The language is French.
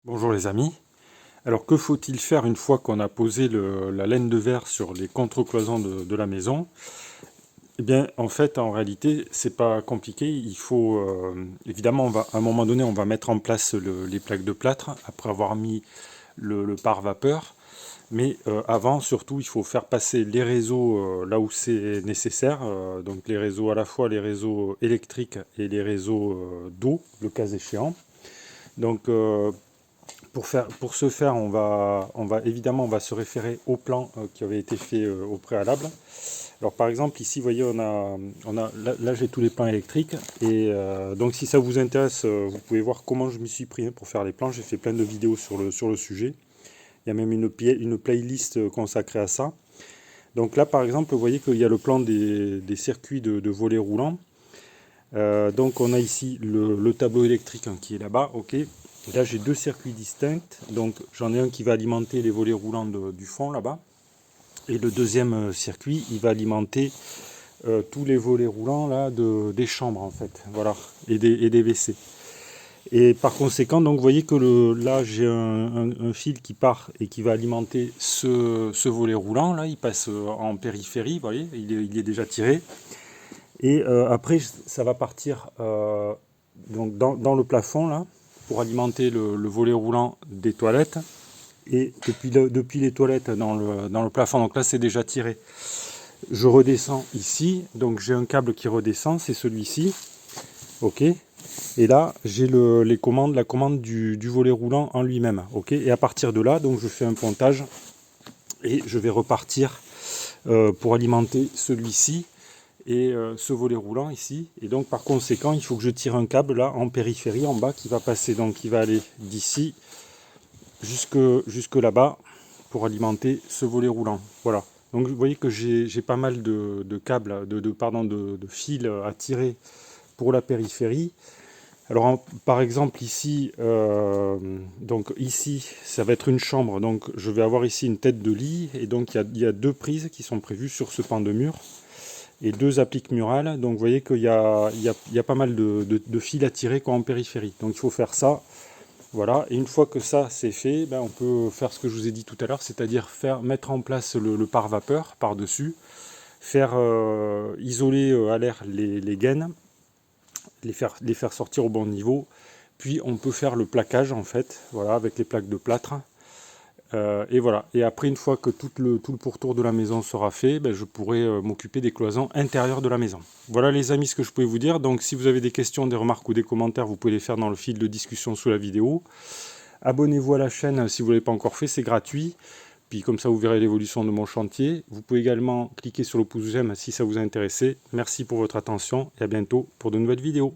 Bonjour les amis. Alors que faut-il faire une fois qu'on a posé la laine de verre sur les contre-cloisons de la maison? Eh bien, en fait, en réalité, c'est pas compliqué. Il faut, évidemment, à un moment donné, on va mettre en place les plaques de plâtre après avoir mis le pare-vapeur. Mais avant, surtout, il faut faire passer les réseaux là où c'est nécessaire. Donc les réseaux, à la fois les réseaux électriques et les réseaux d'eau, le cas échéant. Donc pour ce faire, évidemment on va se référer au plan qui avait été fait au préalable. Alors par exemple ici, vous voyez, là j'ai tous les plans électriques et donc si ça vous intéresse, vous pouvez voir comment je m'y suis pris pour faire les plans. J'ai fait plein de vidéos sur le sujet. Il y a même une playlist consacrée à ça. Donc là par exemple, vous voyez qu'il y a le plan des circuits de volets roulants. Donc on a ici le tableau électrique qui est là-bas, ok. Là j'ai deux circuits distincts, donc j'en ai un qui va alimenter les volets roulants du fond là-bas, et le deuxième circuit il va alimenter tous les volets roulants là des chambres en fait, voilà, et des WC. Et par conséquent, donc vous voyez que là j'ai un fil qui part et qui va alimenter ce volet roulant là, il passe en périphérie, vous voyez, il est déjà tiré. Et après, ça va partir donc dans le plafond, là, pour alimenter le volet roulant des toilettes. Et depuis les toilettes dans le plafond, donc là, c'est déjà tiré. Je redescends ici, donc j'ai un câble qui redescend, c'est celui-ci. OK. Et là, j'ai la commande du volet roulant en lui-même. OK. Et à partir de là, donc je fais un pontage et je vais repartir pour alimenter celui-ci et ce volet roulant ici. Et donc par conséquent, il faut que je tire un câble là en périphérie en bas qui va passer, donc qui va aller d'ici jusque là-bas pour alimenter ce volet roulant. Voilà. Donc vous voyez que j'ai pas mal de câbles, de fils à tirer pour la périphérie. Alors par exemple ici, donc ici ça va être une chambre, donc je vais avoir ici une tête de lit et donc il y a deux prises qui sont prévues sur ce pan de mur et deux appliques murales. Donc vous voyez qu'il y a pas mal de fils à tirer en périphérie. Donc il faut faire ça. Voilà. Et une fois que ça c'est fait, ben, on peut faire ce que je vous ai dit tout à l'heure, c'est-à-dire mettre en place le pare-vapeur par-dessus, faire isoler à l'air les gaines, les faire sortir au bon niveau. Puis on peut faire le plaquage en fait, voilà, avec les plaques de plâtre. Et voilà. Et après, une fois que tout le pourtour de la maison sera fait, ben, je pourrai m'occuper des cloisons intérieures de la maison. Voilà les amis ce que je pouvais vous dire. Donc si vous avez des questions, des remarques ou des commentaires, vous pouvez les faire dans le fil de discussion sous la vidéo. Abonnez-vous à la chaîne si vous ne l'avez pas encore fait, c'est gratuit. Puis comme ça vous verrez l'évolution de mon chantier. Vous pouvez également cliquer sur le pouce j'aime si ça vous a intéressé. Merci pour votre attention et à bientôt pour de nouvelles vidéos.